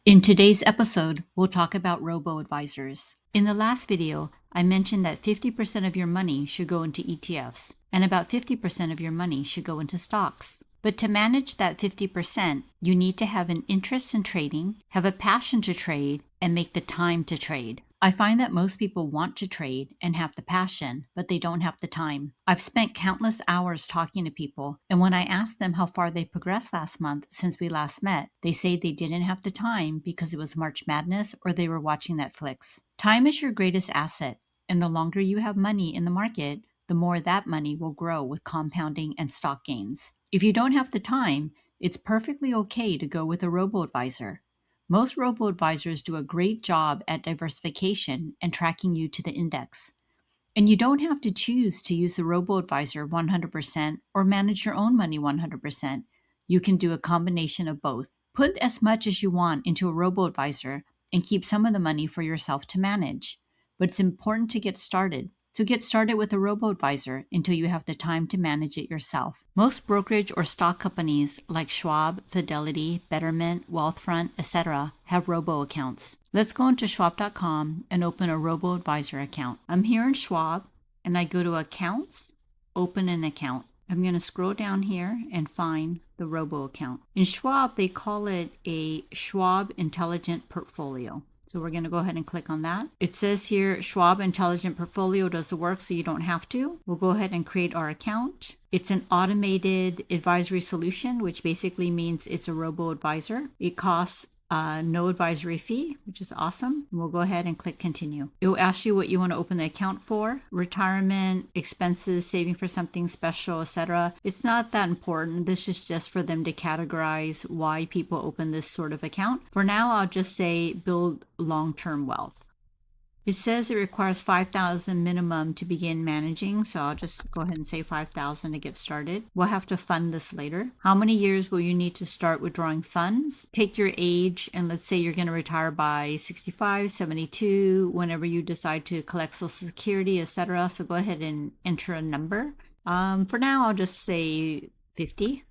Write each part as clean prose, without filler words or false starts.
In today's episode, we'll talk about Roboadvisors. In the last video, I mentioned that 50% of your money should go into ETFs, and about 50% of your money should go into stocks. But to manage that 50%, you need to have an interest in trading, have a passion to trade, and make the time to trade. I find that most people want to trade and have the passion, but they don't have the time. I've spent countless hours talking to people, and when I ask them how far they progressed last month since we last met, they say they didn't have the time because it was March Madness or they were watching Netflix. Time is your greatest asset, and the longer you have money in the market, the more that money will grow with compounding and stock gains. If you don't have the time, it's perfectly okay to go with a robo-advisor. Most robo-advisors do a great job at diversification and tracking you to the index. And you don't have to choose to use the robo-advisor 100% or manage your own money 100%. You can do a combination of both. Put as much as you want into a robo-advisor and keep some of the money for yourself to manage. But it's important to get started. So get started with a robo-advisor until you have the time to manage it yourself. Most brokerage or stock companies like Schwab, Fidelity, Betterment, Wealthfront, etc. have robo accounts. Let's go into schwab.com and open a robo-advisor account. I'm here in Schwab and I go to Accounts, Open an Account. I'm going to scroll down here and find the robo account. In Schwab, they call it a Schwab Intelligent Portfolio. So we're going to go ahead and click on that. It says here, Schwab Intelligent Portfolio does the work, so you don't have to. We'll go ahead and create our account. It's an automated advisory solution, which basically means it's a robo-advisor. It costs no advisory fee, which is awesome. We'll go ahead and click continue. It will ask you what you want to open the account for: retirement, expenses, saving for something special, etc. It's not that important. This is just for them to categorize why people open this sort of account. For now, I'll just say build long-term wealth. It says it requires $5,000 minimum to begin managing, so I'll just go ahead and say $5,000 to get started. We'll have to fund this later. How many years will you need to start withdrawing funds? Take your age, and let's say you're going to retire by 65, 72, whenever you decide to collect Social Security, etc. So go ahead and enter a number. For now, I'll just say 50.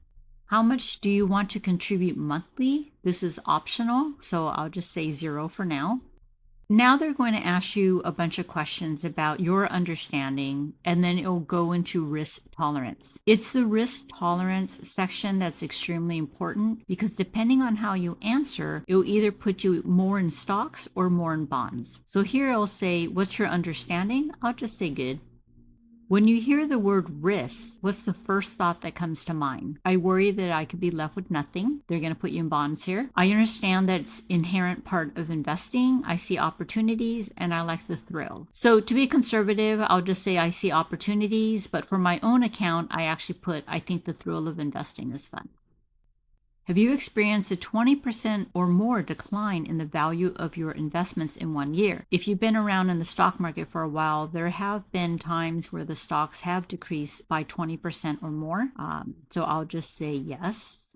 How much do you want to contribute monthly? This is optional, so I'll just say 0 for now. Now they're going to ask you a bunch of questions about your understanding, and then it'll go into risk tolerance. It's the risk tolerance section that's extremely important because depending on how you answer, it will either put you more in stocks or more in bonds. So here it'll say, what's your understanding? I'll just say good. When you hear the word risk, what's the first thought that comes to mind? I worry that I could be left with nothing. They're going to put you in bonds here. I understand that it's inherent part of investing. I see opportunities and I like the thrill. So to be conservative, I'll just say I see opportunities, but for my own account, I actually put, I think the thrill of investing is fun. Have you experienced a 20% or more decline in the value of your investments in 1 year? If you've been around in the stock market for a while, there have been times where the stocks have decreased by 20% or more. So I'll just say yes.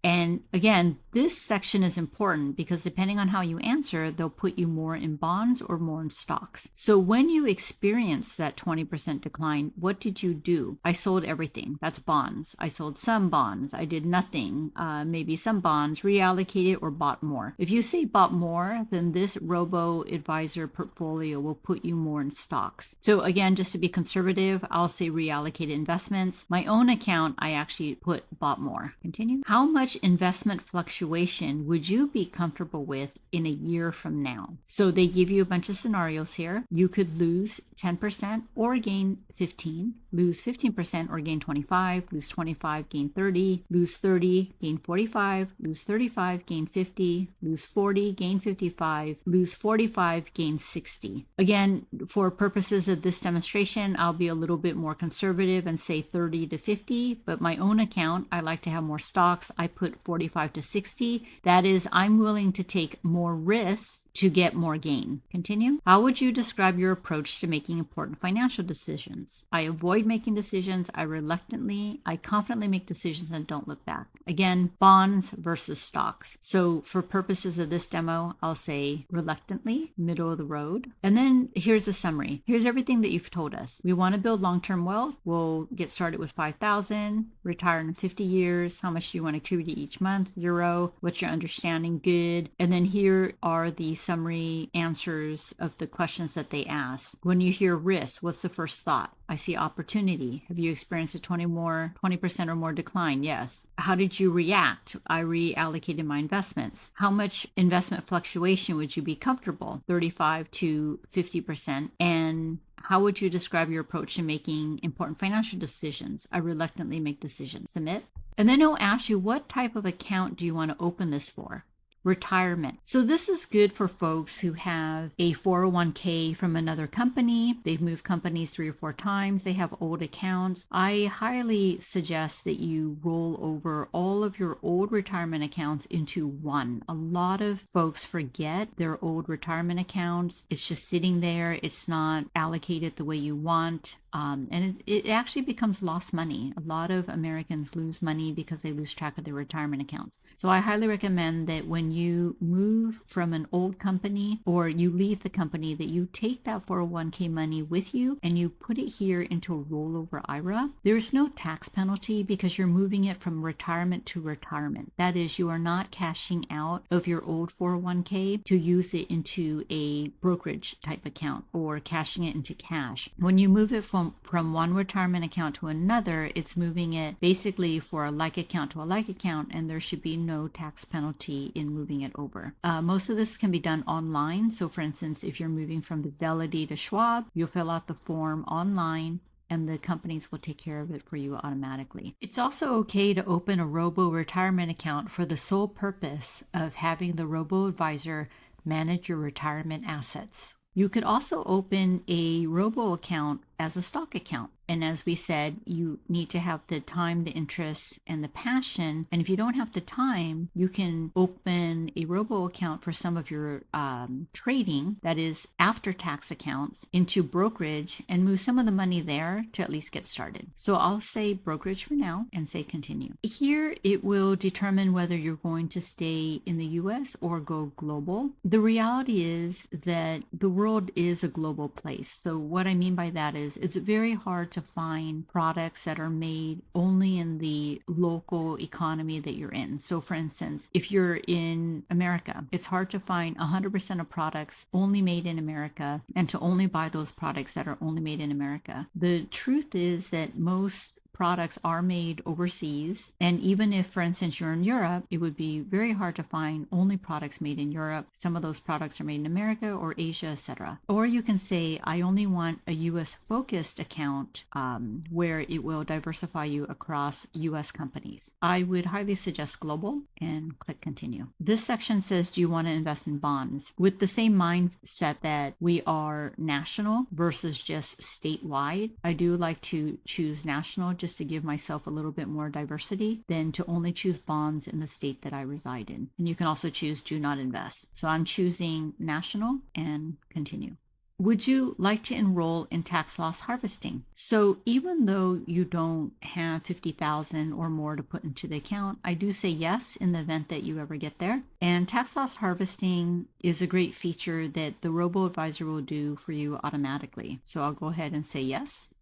And again, this section is important because depending on how you answer, they'll put you more in bonds or more in stocks. So when you experience that 20% decline, what did you do? I sold everything. That's bonds. I sold some bonds. I did nothing. Maybe some bonds, reallocated or bought more. If you say bought more, then this robo-advisor portfolio will put you more in stocks. So again, just to be conservative, I'll say reallocated investments. My own account, I actually put bought more. Continue. How much investment fluctuation would you be comfortable with in a year from now? So they give you a bunch of scenarios here. You could lose 10% or gain 15, lose 15% or gain 25, lose 25, gain 30, lose 30, gain 45, lose 35, gain 50, lose 40, gain 55, lose 45, gain 60. Again, for purposes of this demonstration, I'll be a little bit more conservative and say 30 to 50, but my own account, I like to have more stocks. I put 45 to 60. That is, I'm willing to take more risks to get more gain. Continue. How would you describe your approach to making important financial decisions? I avoid making decisions. I confidently make decisions and don't look back. Again, bonds versus stocks. So for purposes of this demo, I'll say reluctantly, middle of the road. And then here's a summary. Here's everything that you've told us. We want to build long-term wealth. We'll get started with $5,000, retire in 50 years. How much do you want to contribute opportunity each month? 0. What's your understanding? Good. And then here are the summary answers of the questions that they asked. When you hear risk, what's the first thought? I see opportunity. Have you experienced a 20% or more decline? Yes. How did you react? I reallocated my investments. How much investment fluctuation would you be comfortable? 35 to 50%. And how would you describe your approach to making important financial decisions? I reluctantly make decisions. Submit. And then it'll ask you, what type of account do you want to open this for? Retirement. So this is good for folks who have a 401k from another company. They've moved companies 3 or 4 times. They have old accounts. I highly suggest that you roll over all of your old retirement accounts into one. A lot of folks forget their old retirement accounts. It's just sitting there. It's not allocated the way you want. And it actually becomes lost money. A lot of Americans lose money because they lose track of their retirement accounts. So I highly recommend that when you move from an old company or you leave the company, that you take that 401k money with you and you put it here into a rollover IRA. There's no tax penalty because you're moving it from retirement to retirement. That is, you are not cashing out of your old 401k to use it into a brokerage type account or cashing it into cash. When you move it from one retirement account to another, it's moving it basically for a like account to a like account, and there should be no tax penalty in moving it over. Most of this can be done online. So for instance, if you're moving from Fidelity to Schwab, you'll fill out the form online and the companies will take care of it for you automatically. It's also okay to open a Robo retirement account for the sole purpose of having the Roboadvisor manage your retirement assets. You could also open a Robo account as a stock account. And as we said, you need to have the time, the interest, and the passion. And if you don't have the time, you can open a Robo account for some of your trading, that is after tax accounts, into brokerage and move some of the money there to at least get started. So I'll say brokerage for now and say continue. Here it will determine whether you're going to stay in the US or go global. The reality is that the world is a global place. So what I mean by that is it's very hard to find products that are made only in the local economy that you're in. So for instance, if you're in America, it's hard to find 100% of products only made in America and to only buy those products that are only made in America. The truth is that most products are made overseas. And even if, for instance, you're in Europe, it would be very hard to find only products made in Europe. Some of those products are made in America or Asia, etc. Or you can say, I only want a US focused account where it will diversify you across US companies. I would highly suggest global and click continue. This section says, do you want to invest in bonds? With the same mindset that we are national versus just statewide, I do like to choose national just to give myself a little bit more diversity than to only choose bonds in the state that I reside in. And you can also choose do not invest. So I'm choosing national and continue. Would you like to enroll in tax loss harvesting? So even though you don't have $50,000 or more to put into the account, I do say yes in the event that you ever get there. And tax loss harvesting is a great feature that the Roboadvisor will do for you automatically. So I'll go ahead and say yes.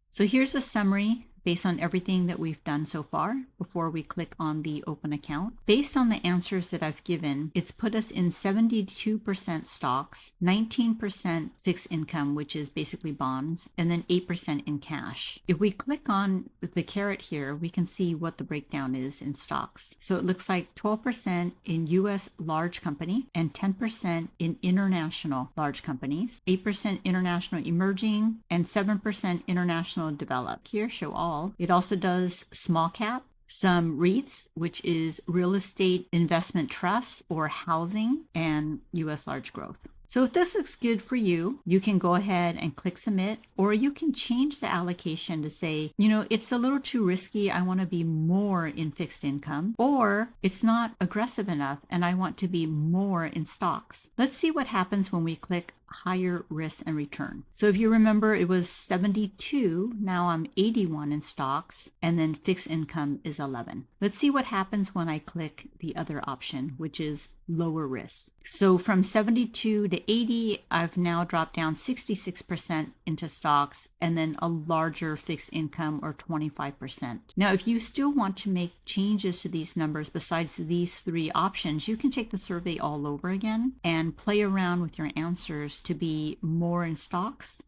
So here's a summary based on everything that we've done so far before we click on the open account. Based on the answers that I've given, it's put us in 72% stocks, 19% fixed income, which is basically bonds, and then 8% in cash. If we click on the caret here, we can see what the breakdown is in stocks. So it looks like 12% in US large company and 10% in international large companies, 8% international emerging, and 7% international developed. Here, show all. It also does small cap, some REITs, which is real estate investment trusts or housing, and US large growth. So if this looks good for you, you can go ahead and click submit, or you can change the allocation to say, it's a little too risky. I want to be more in fixed income, or it's not aggressive enough and I want to be more in stocks. Let's see what happens when we click higher risk and return. So if you remember, it was 72. Now I'm 81 in stocks, and then fixed income is 11. Let's see what happens when I click the other option, which is lower risk. So from 72 to 80, I've now dropped down 66% into stocks, and then a larger fixed income, or 25%. Now, if you still want to make changes to these numbers besides these three options, you can take the survey all over again and play around with your answers to be more in stocks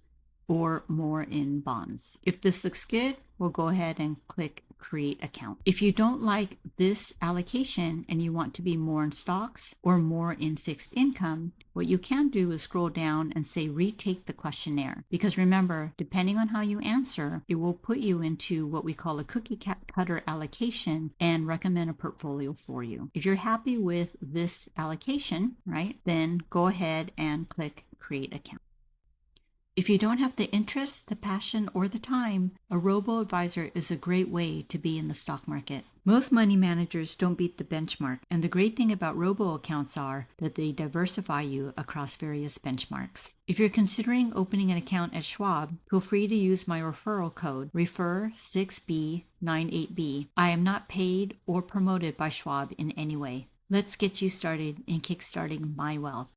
or more in bonds. If this looks good, we'll go ahead and click create account. If you don't like this allocation and you want to be more in stocks or more in fixed income, what you can do is scroll down and say retake the questionnaire. Because remember, depending on how you answer, it will put you into what we call a cookie cutter allocation and recommend a portfolio for you. If you're happy with this allocation, right, then go ahead and click create account. If you don't have the interest, the passion, or the time, a robo-advisor is a great way to be in the stock market. Most money managers don't beat the benchmark, and the great thing about robo accounts are that they diversify you across various benchmarks. If you're considering opening an account at Schwab, feel free to use my referral code REFER6B98B. I am not paid or promoted by Schwab in any way. Let's get you started in kickstarting my wealth.